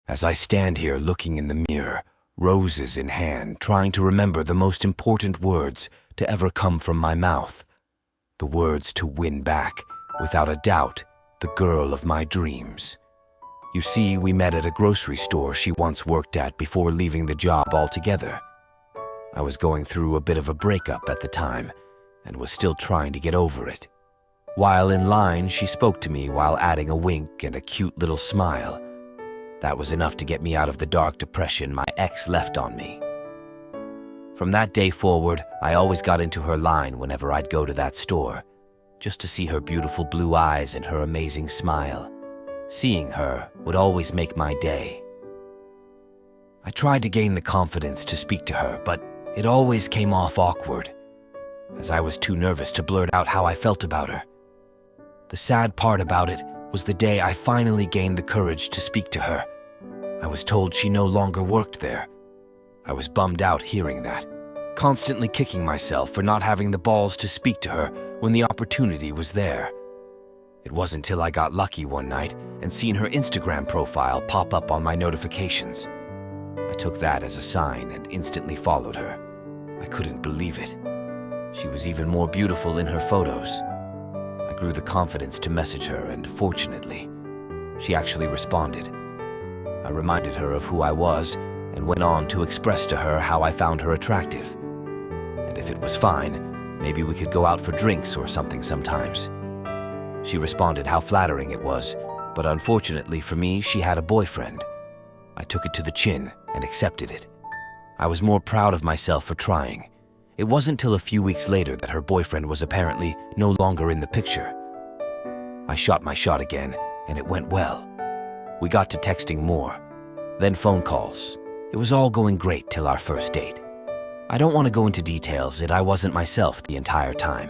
As I stand here looking in the mirror, roses in hand, trying to remember the most important words to ever come from my mouth. The words to win back, without a doubt, the girl of my dreams. You see, we met at a grocery store she once worked at before leaving the job altogether. I was going through a bit of a breakup at the time and was still trying to get over it. While in line, she spoke to me while adding a wink and a cute little smile. That was enough to get me out of the dark depression my ex left on me. From that day forward, I always got into her line whenever I'd go to that store, just to see her beautiful blue eyes and her amazing smile. Seeing her would always make my day. I tried to gain the confidence to speak to her, but it always came off awkward, as I was too nervous to blurt out how I felt about her. The sad part about it was the day I finally gained the courage to speak to her. I was told she no longer worked there. I was bummed out hearing that, constantly kicking myself for not having the balls to speak to her when the opportunity was there. It wasn't until I got lucky one night and seen her Instagram profile pop up on my notifications. I took that as a sign and instantly followed her. I couldn't believe it. She was even more beautiful in her photos. I grew the confidence to message her, and fortunately, she actually responded. I reminded her of who I was and went on to express to her how I found her attractive. And if it was fine, maybe we could go out for drinks or something sometimes. She responded how flattering it was, but unfortunately for me, she had a boyfriend. I took it to the chin and accepted it. I was more proud of myself for trying. It wasn't till a few weeks later that her boyfriend was apparently no longer in the picture. I shot my shot again, and it went well. We got to texting more, then phone calls. It was all going great till our first date. I don't want to go into details, yet I wasn't myself the entire time,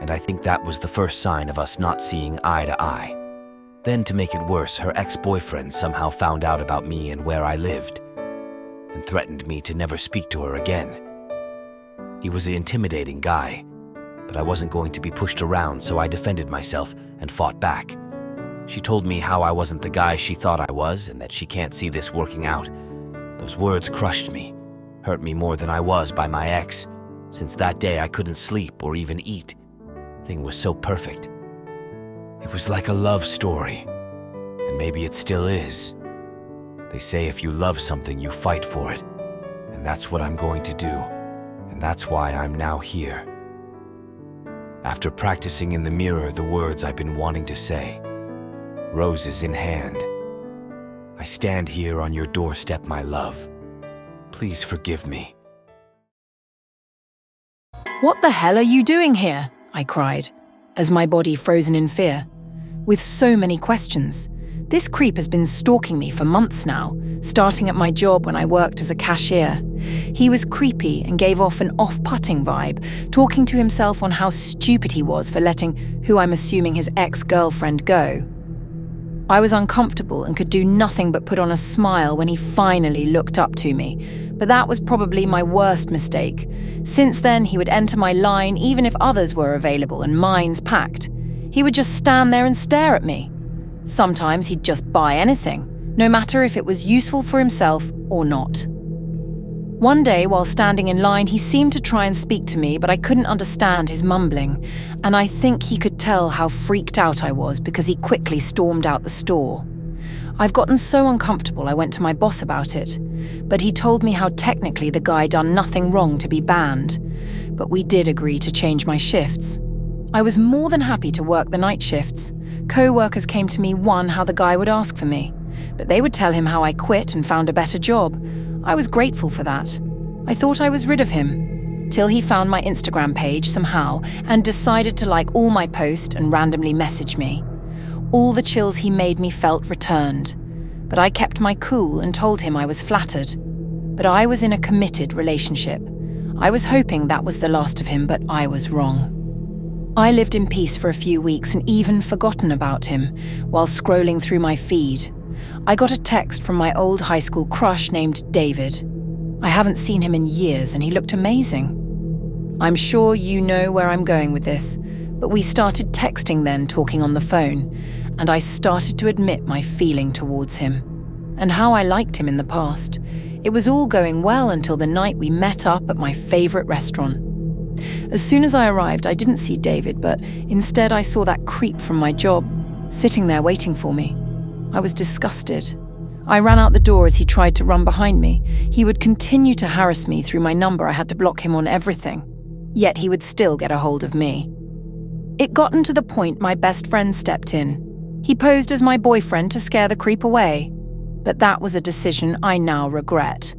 and I think that was the first sign of us not seeing eye to eye. Then, to make it worse, her ex-boyfriend somehow found out about me and where I lived, and threatened me to never speak to her again. He was an intimidating guy, but I wasn't going to be pushed around, so I defended myself and fought back. She told me how I wasn't the guy she thought I was and that she can't see this working out. Those words crushed me, hurt me more than I was by my ex. Since that day, I couldn't sleep or even eat. Thing was so perfect. It was like a love story, and maybe it still is. They say if you love something, you fight for it, and that's what I'm going to do, and that's why I'm now here. After practicing in the mirror the words I've been wanting to say, roses in hand, I stand here on your doorstep, my love. Please forgive me. "What the hell are you doing here?" I cried, as my body frozen in fear. With so many questions. This creep has been stalking me for months now, starting at my job when I worked as a cashier. He was creepy and gave off an off-putting vibe, talking to himself on how stupid he was for letting who I'm assuming his ex-girlfriend go. I was uncomfortable and could do nothing but put on a smile when he finally looked up to me, but that was probably my worst mistake. Since then, he would enter my line even if others were available and mine's packed. He would just stand there and stare at me. Sometimes he'd just buy anything, no matter if it was useful for himself or not. One day, while standing in line, he seemed to try and speak to me, but I couldn't understand his mumbling, and I think he could tell how freaked out I was because he quickly stormed out the store. I've gotten so uncomfortable I went to my boss about it, but he told me how technically the guy done nothing wrong to be banned, but we did agree to change my shifts. I was more than happy to work the night shifts. Co-workers came to me how the guy would ask for me, but they would tell him how I quit and found a better job. I was grateful for that. I thought I was rid of him, till he found my Instagram page somehow and decided to like all my posts and randomly message me. All the chills he made me felt returned, but I kept my cool and told him I was flattered. But I was in a committed relationship. I was hoping that was the last of him, but I was wrong. I lived in peace for a few weeks and even forgotten about him while scrolling through my feed. I got a text from my old high school crush named David. I haven't seen him in years and he looked amazing. I'm sure you know where I'm going with this, but we started texting then, talking on the phone, and I started to admit my feeling towards him. and how I liked him in the past. It was all going well until the night we met up at my favorite restaurant. As soon as I arrived, I didn't see David, but instead I saw that creep from my job, sitting there waiting for me. I was disgusted. I ran out the door as he tried to run behind me. He would continue to harass me through my number. I had to block him on everything. Yet he would still get a hold of me. It gotten to the point my best friend stepped in. He posed as my boyfriend to scare the creep away. But that was a decision I now regret.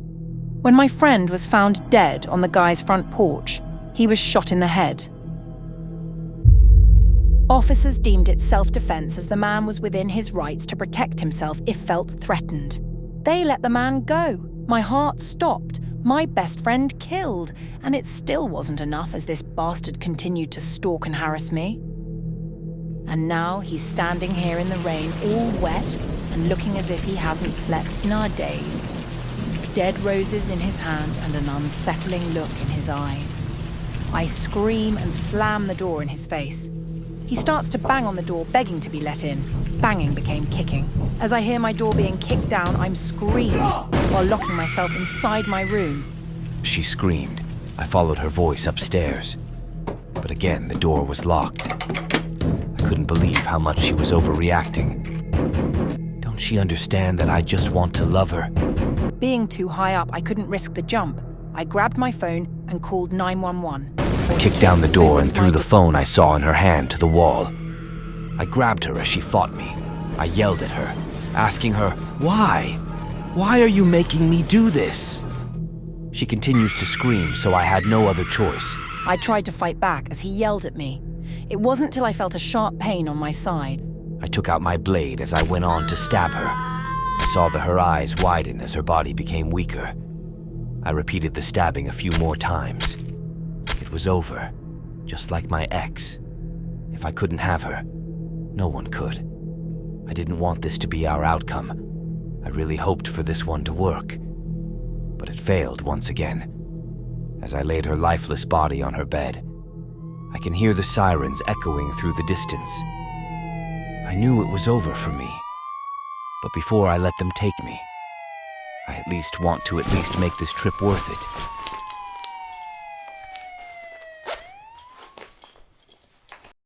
When my friend was found dead on the guy's front porch, he was shot in the head. Officers deemed it self-defense as the man was within his rights to protect himself if felt threatened. They let the man go. My heart stopped. My best friend killed. And it still wasn't enough as this bastard continued to stalk and harass me. And now he's standing here in the rain, all wet and looking as if he hasn't slept in our days. Dead roses in his hand and an unsettling look in his eyes. I scream and slam the door in his face. He starts to bang on the door, begging to be let in. Banging became kicking. As I hear my door being kicked down, I'm screamed while locking myself inside my room. She screamed. I followed her voice upstairs. But again, the door was locked. I couldn't believe how much she was overreacting. Don't she understand that I just want to love her? Being too high up, I couldn't risk the jump. I grabbed my phone and called 911. I kicked down the door and threw the phone I saw in her hand to the wall. I grabbed her as she fought me. I yelled at her, asking her, "Why? Why are you making me do this?" She continues to scream, so I had no other choice. I tried to fight back as he yelled at me. It wasn't till I felt a sharp pain on my side. I took out my blade as I went on to stab her. I saw her eyes widen as her body became weaker. I repeated the stabbing a few more times. It was over, just like my ex. If I couldn't have her, no one could. I didn't want this to be our outcome. I really hoped for this one to work. But it failed once again. As I laid her lifeless body on her bed, I can hear the sirens echoing through the distance. I knew it was over for me. But before I let them take me, I at least want to make this trip worth it.